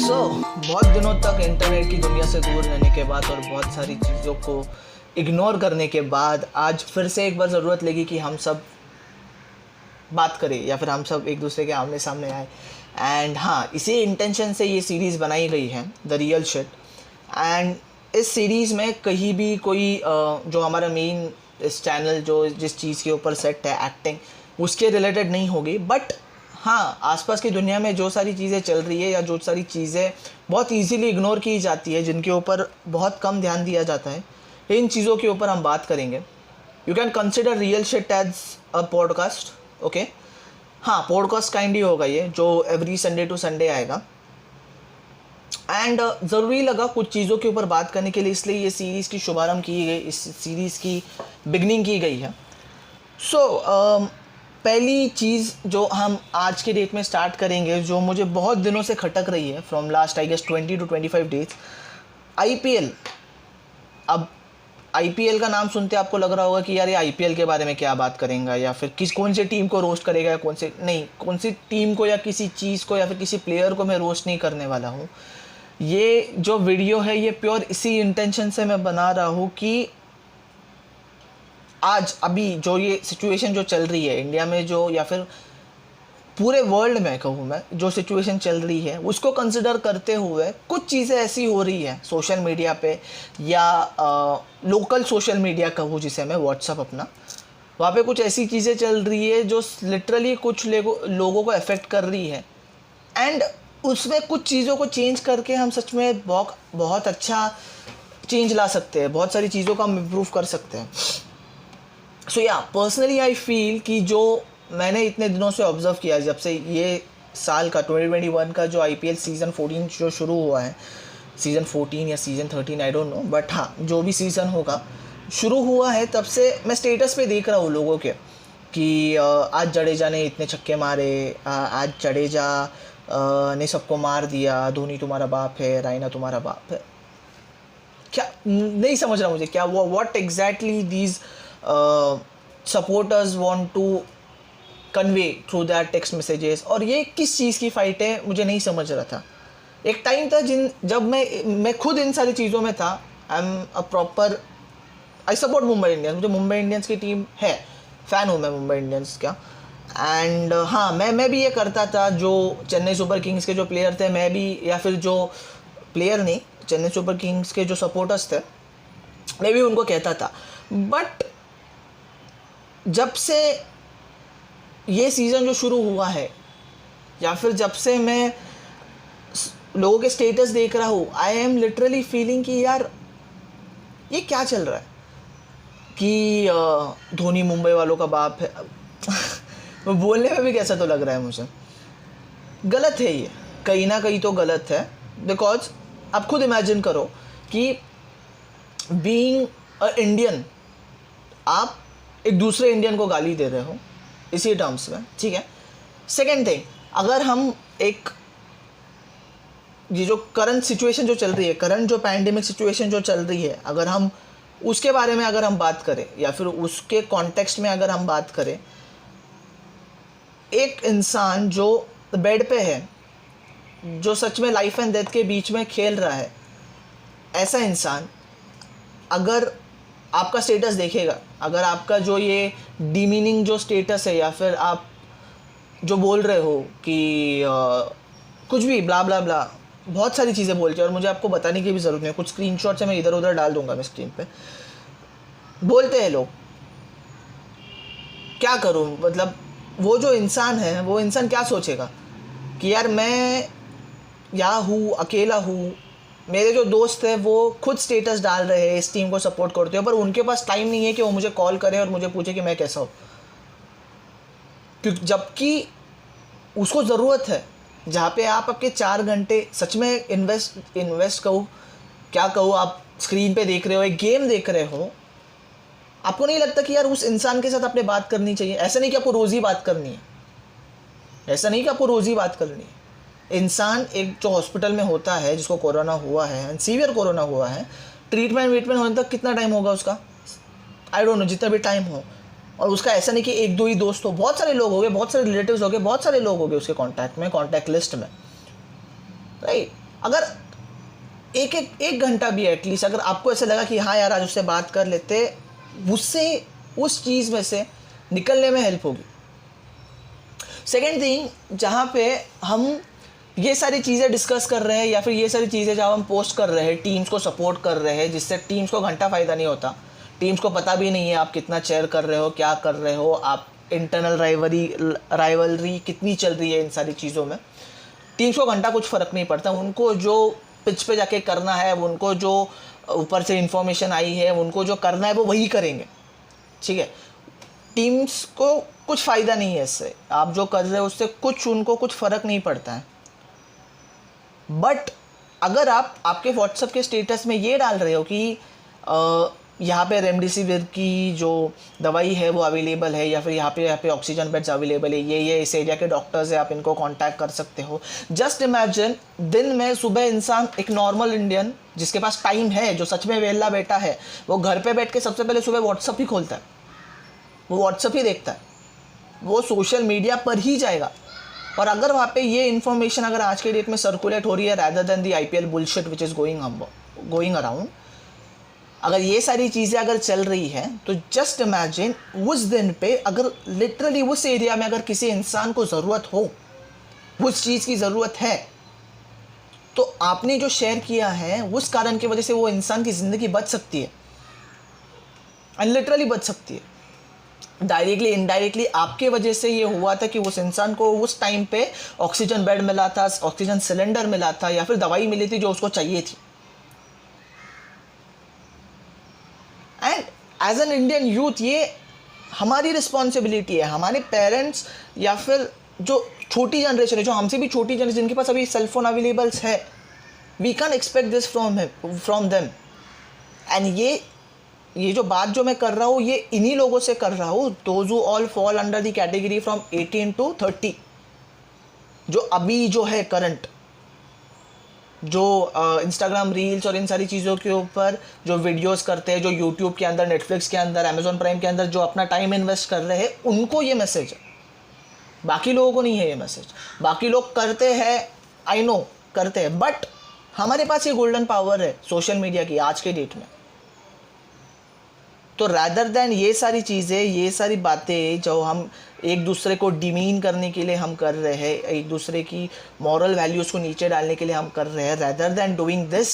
बहुत दिनों तक इंटरनेट की दुनिया से दूर रहने के बाद और बहुत सारी चीज़ों को इग्नोर करने के बाद आज फिर से एक बार ज़रूरत लगी कि हम सब बात करें या फिर हम सब एक दूसरे के आमने सामने आए। एंड हाँ, इसी इंटेंशन से ये सीरीज़ बनाई गई है, द रियल शिट। एंड इस सीरीज़ में कहीं भी कोई जो हमारा मेन इस चैनल जो जिस चीज़ के ऊपर सेट है, एक्टिंग, उसके रिलेटेड नहीं होगी। बट हाँ, आसपास की दुनिया में जो सारी चीज़ें चल रही है या जो सारी चीज़ें बहुत इजीली इग्नोर की जाती है, जिनके ऊपर बहुत कम ध्यान दिया जाता है, इन चीज़ों के ऊपर हम बात करेंगे। You can consider real shit as a podcast. Okay, हाँ, पॉडकास्ट काइंड ही होगा ये, जो एवरी संडे टू संडे आएगा। एंड ज़रूरी लगा कुछ चीज़ों के ऊपर बात करने के लिए, इसलिए ये सीरीज़ की शुभारंभ की गई, इस सीरीज़ की बिगनिंग की गई है। सो पहली चीज़ जो हम आज के डेट में स्टार्ट करेंगे, जो मुझे बहुत दिनों से खटक रही है, from last I guess 20 to 25 days, IPL। अब IPL का नाम सुनते आपको लग रहा होगा कि यार ये IPL के बारे में क्या बात करेंगे, या फिर कौन सी टीम को रोस्ट करेगा, या कौन सी टीम को या किसी चीज़ को या फिर किसी प्लेयर को मैं रोस्ट नहीं करने वाला हूँ। ये जो वीडियो है ये प्योर इसी इंटेंशन से मैं बना रहा हूँ कि आज अभी जो ये सिचुएशन जो चल रही है इंडिया में, जो या फिर पूरे वर्ल्ड में कहूँ मैं, जो सिचुएशन चल रही है उसको कंसिडर करते हुए कुछ चीज़ें ऐसी हो रही है सोशल मीडिया पे, या लोकल सोशल मीडिया कहूँ जिसे मैं, व्हाट्सअप अपना, वहाँ पे कुछ ऐसी चीज़ें चल रही है जो लिटरली कुछ लोगों को अफेक्ट कर रही है। एंड उसमें कुछ चीज़ों को चेंज करके हम सच में बहुत अच्छा चेंज ला सकते हैं, बहुत सारी चीज़ों को हम इम्प्रूव कर सकते हैं। सो या पर्सनली आई फील कि जो मैंने इतने दिनों से ऑब्ज़र्व किया, जब से ये साल का 2021 का जो IPL सीज़न 14 जो शुरू हुआ है, सीज़न 14 या season 13 I don't know, but हाँ, जो भी सीज़न होगा शुरू हुआ है, तब से मैं स्टेटस पे देख रहा हूँ लोगों के कि आज जडेजा ने इतने छक्के मारे, आज जडेजा ने सबको मार दिया, धोनी तुम्हारा बाप है, रायना तुम्हारा बाप है। क्या नहीं समझ रहा मुझे, क्या what exactly these supporters want to convey through that text messages, और ये किस चीज़ की फ़ाइट है मुझे नहीं समझ रहा था। एक टाइम था जब मैं खुद इन सारी चीज़ों में था। I am a proper, I support Mumbai Indians, मुझे मुंबई इंडियंस की टीम है, फ़ैन हूँ मैं मुंबई इंडियंस का। एंड हाँ, मैं भी ये करता था, जो चेन्नई सुपर किंग्स के जो प्लेयर थे, मैं भी, या फिर जो प्लेयर नहीं, चेन्नई सुपर किंग्स के जो सपोर्टर्स थे, मैं भी उनको कहता था। बट जब से ये सीज़न जो शुरू हुआ है, या फिर जब से मैं लोगों के स्टेटस देख रहा हूँ, आई एम लिटरली फीलिंग कि यार ये क्या चल रहा है, कि धोनी मुंबई वालों का बाप है। बोलने में भी कैसा तो लग रहा है मुझे, गलत है ये, कहीं ना कहीं तो गलत है। बिकॉज आप खुद इमेजिन करो कि बीइंग अ इंडियन, आप एक दूसरे इंडियन को गाली दे रहे हो इसी टर्म्स में, ठीक है। सेकेंड थिंग, अगर हम एक ये जो करंट सिचुएशन जो चल रही है, करंट जो पैंडेमिक सिचुएशन जो चल रही है, अगर हम उसके बारे में अगर हम बात करें, या फिर उसके कॉन्टेक्स्ट में अगर हम बात करें, एक इंसान जो बेड पे है, जो सच में लाइफ एंड डेथ के बीच में खेल रहा है, ऐसा इंसान अगर आपका स्टेटस देखेगा, अगर आपका जो ये डिमीनिंग जो स्टेटस है, या फिर आप जो बोल रहे हो कि कुछ भी ब्ला ब्ला ब्ला, बहुत सारी चीज़ें बोलते हैं, और मुझे आपको बताने की भी ज़रूरत नहीं है, कुछ स्क्रीनशॉट्स मैं इधर उधर डाल दूंगा मैं स्क्रीन पे। बोलते हैं लोग, क्या करूं, मतलब वो जो इंसान है, वो इंसान क्या सोचेगा कि यार मैं यहाँ हूँ, अकेला हूँ, मेरे जो दोस्त है वो खुद स्टेटस डाल रहे हैं, इस टीम को सपोर्ट करते हो, पर उनके पास टाइम नहीं है कि वो मुझे कॉल करे और मुझे पूछे कि मैं कैसा हूँ, क्योंकि जबकि उसको ज़रूरत है, जहाँ पे आप आपके 4 घंटे सच में इन्वेस्ट कहूँ, क्या कहूँ, आप स्क्रीन पे देख रहे हो, एक गेम देख रहे हो, आपको नहीं लगता कि यार उस इंसान के साथ आपने बात करनी चाहिए? ऐसा नहीं कि आपको रोज़ ही बात करनी है, ऐसा नहीं कि आपको रोज़ ही बात करनी है। इंसान एक जो हॉस्पिटल में होता है, जिसको कोरोना हुआ है, सीवियर कोरोना हुआ है, ट्रीटमेंट होने तक कितना टाइम होगा उसका, आई डोंट नो, जितना भी टाइम हो, और उसका ऐसा नहीं कि एक दो ही दोस्त हो, बहुत सारे लोग हो गए, बहुत सारे रिलेटिव्स हो गए, बहुत सारे लोग हो गए उसके कॉन्टैक्ट में, कॉन्टैक्ट लिस्ट में, राइट। अगर एक घंटा भी एटलीस्ट अगर आपको ऐसा लगा कि हाँ यार आज उससे बात कर लेते, उससे उस चीज़ में से निकलने में हेल्प होगी। सेकेंड थिंग, जहाँ पे हम ये सारी चीज़ें डिस्कस कर रहे हैं या फिर ये सारी चीज़ें जहाँ हम पोस्ट कर रहे हैं, टीम्स को सपोर्ट कर रहे हैं, जिससे टीम्स को घंटा फ़ायदा नहीं होता, टीम्स को पता भी नहीं है आप कितना चेयर कर रहे हो, क्या कर रहे हो, आप इंटरनल राइवलरी कितनी चल रही है, इन सारी चीज़ों में टीम्स को घंटा कुछ फ़र्क नहीं पड़ता। उनको जो पिच पे जाके करना है, उनको जो ऊपर से इन्फॉर्मेशन आई है, उनको जो करना है वो वही करेंगे, ठीक है। टीम्स को कुछ फ़ायदा नहीं है इससे, आप जो कर रहे हो उससे कुछ उनको कुछ फ़र्क नहीं पड़ता है। बट अगर आप आपके व्हाट्सएप के स्टेटस में ये डाल रहे हो कि यहाँ पे रेमडेसिविर की जो दवाई है वो अवेलेबल है, या फिर यहाँ पे ऑक्सीजन बेड्स अवेलेबल है, ये इस एरिया के डॉक्टर्स है, आप इनको कांटेक्ट कर सकते हो। जस्ट इमेजिन, दिन में सुबह इंसान, एक नॉर्मल इंडियन जिसके पास टाइम है, जो सच में वेला बैठा है, वो घर पे बैठ के सबसे पहले सुबह व्हाट्सअप ही खोलता है, वो व्हाट्सअप ही देखता है, वो सोशल मीडिया पर ही जाएगा। और अगर वहाँ पे ये इन्फॉर्मेशन अगर आज के डेट में सर्कुलेट हो रही है, rather than the IPL bullshit which is going around, अगर ये सारी चीज़ें अगर चल रही हैं, तो जस्ट इमेजिन उस दिन पे अगर लिटरली उस एरिया में अगर किसी इंसान को ज़रूरत हो, उस चीज़ की ज़रूरत है, तो आपने जो शेयर किया है उस कारण की वजह से वो इंसान की ज़िंदगी बच सकती है, एंड लिटरली बच सकती है। डायरेक्टली इनडायरेक्टली आपके वजह से ये हुआ था कि उस इंसान को उस टाइम पे ऑक्सीजन बेड मिला था, ऑक्सीजन सिलेंडर मिला था, या फिर दवाई मिली थी जो उसको चाहिए थी। And as an Indian youth ये हमारी रिस्पॉन्सिबिलिटी है, हमारे पेरेंट्स या फिर जो छोटी जनरेशन है, जो हमसे भी छोटी जनरेशन, जिनके पास अभी सेलफोन अवेलेबल्स है, we can expect this from them. And ये जो बात जो मैं कर रहा हूँ, ये इन्हीं लोगों से कर रहा हूँ, those who all fall under the category from 18 to 30, जो अभी जो है करंट, जो इंस्टाग्राम रील्स और इन सारी चीज़ों के ऊपर जो वीडियोस करते हैं, जो यूट्यूब के अंदर, नेटफ्लिक्स के अंदर, अमेजॉन प्राइम के अंदर जो अपना टाइम इन्वेस्ट कर रहे हैं, उनको ये मैसेज है, बाकी लोगों को नहीं है ये मैसेज। बाकी लोग करते हैं, आई नो करते हैं, बट हमारे पास ये गोल्डन पावर है सोशल मीडिया की आज के डेट में। तो रैदर दैन ये सारी चीज़ें, ये सारी बातें जो हम एक दूसरे को डिमीन करने के लिए हम कर रहे हैं, एक दूसरे की मॉरल वैल्यूज़ को नीचे डालने के लिए हम कर रहे हैं, rather than doing this,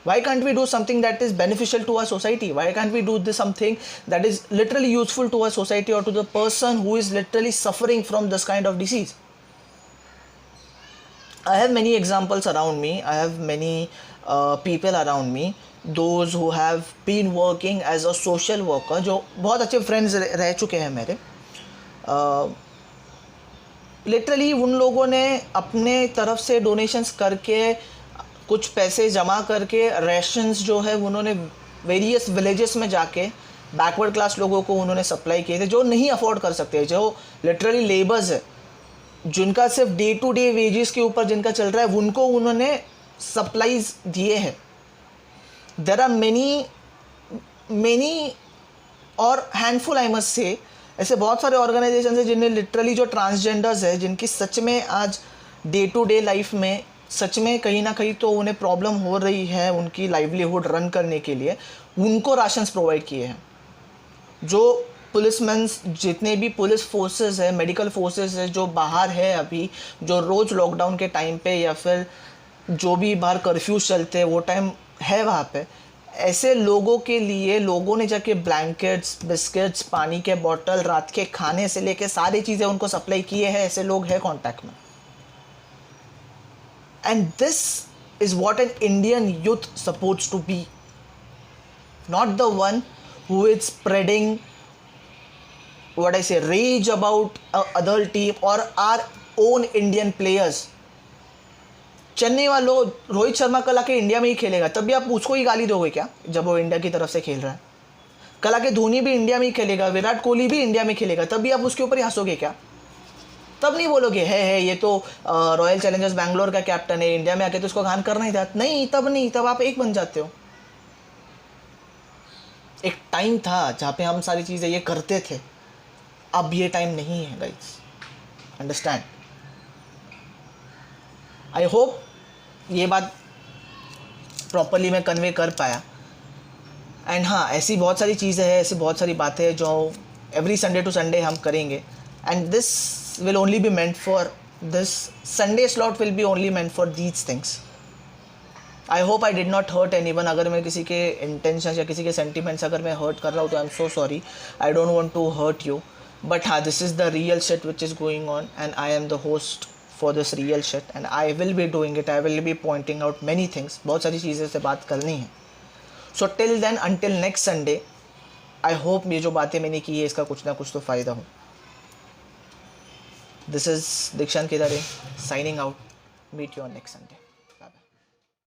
why can't we do something that is beneficial to our society? Why can't we do this something that is literally useful to our society or to the person who is literally suffering from this kind of disease? I have many examples around me. I have many people around me, those who have been working as a social worker, जो बहुत अच्छे friends रह चुके हैं मेरे। Literally उन लोगों ने अपने तरफ से डोनेशंस करके, कुछ पैसे जमा करके, रेशंस जो है उन्होंने वेरियस विलेजेस में जाके बैकवर्ड क्लास लोगों को उन्होंने सप्लाई किए थे, जो नहीं अफोर्ड कर सकते, जो लिटरली लेबर्स है, जिनका सिर्फ डे टू डे वेजेस के ऊपर जिनका चल रहा है, उनको उन्होंने सप्लाईज दिए हैं। देयर आर मेनी और हैंडफुल, आई मस्ट से, ऐसे बहुत सारे ऑर्गेनाइजेशन है जिन्हें लिटरली, जो ट्रांसजेंडर्स है, जिनकी सच में आज डे टू डे लाइफ में सच में कहीं ना कहीं तो उन्हें प्रॉब्लम हो रही है उनकी लाइवलीहुड रन करने के लिए, उनको राशंस प्रोवाइड किए हैं। जो पुलिसमैन, जितने भी पुलिस फोर्सेस है, मेडिकल फोर्सेस है, जो बाहर है अभी, जो रोज़ लॉकडाउन के टाइम पे या फिर जो भी बाहर कर्फ्यूज चलते हैं वो टाइम है वहाँ पे, ऐसे लोगों के लिए लोगों ने जाके ब्लैंकेट्स, बिस्किट्स, पानी के बोतल, रात के खाने से लेके सारी चीज़ें उनको सप्लाई किए हैं। ऐसे लोग हैं कॉन्टैक्ट में। And this is what an Indian youth supposed to be, not the one who is spreading what I say rage about other team or our own Indian players. Chennai वालों, रोहित शर्मा कल आके इंडिया में ही खेलेगा, तब भी आप उसको ही गाली दोगे क्या जब वो इंडिया की तरफ से खेल रहा है? कल आके धोनी भी इंडिया में ही खेलेगा, विराट कोहली भी इंडिया में खेलेगा, तब भी आप उसके ऊपर ही हंसोगे क्या? तब नहीं बोलोगे है ये तो रॉयल चैलेंजर्स बैंगलोर का कैप्टन है, इंडिया में आके तो उसको गान करना ही था। नहीं, तब नहीं, तब आप एक बन जाते हो। एक टाइम था जहाँ पे हम सारी चीज़ें ये करते थे, अब ये टाइम नहीं है गाइस, अंडरस्टैंड। आई होप ये बात प्रॉपरली मैं कन्वे कर पाया। एंड हाँ, ऐसी बहुत सारी चीज़ें हैं, ऐसी बहुत सारी बातें हैं जो एवरी संडे टू संडे हम करेंगे। And this will only be meant for this Sunday slot will be only meant for these things. I hope I did not hurt anyone. अगर मैं किसी के इंटेंशन या किसी के सेंटिमेंट्स अगर मैं हर्ट कर रहा हूँ तो I am so sorry. I don't want to hurt you, but हाँ, this is the real shit which is going on and I am the host for this real shit and I will be doing it. I will be pointing out many things. बहुत सारी चीज़ें से बात करनी है। So till then, until next Sunday, I hope ये जो बातें मैंने की है इसका कुछ ना कुछ तो फ़ायदा हो। This is Dikshant Kedare signing out. Meet you on next Sunday.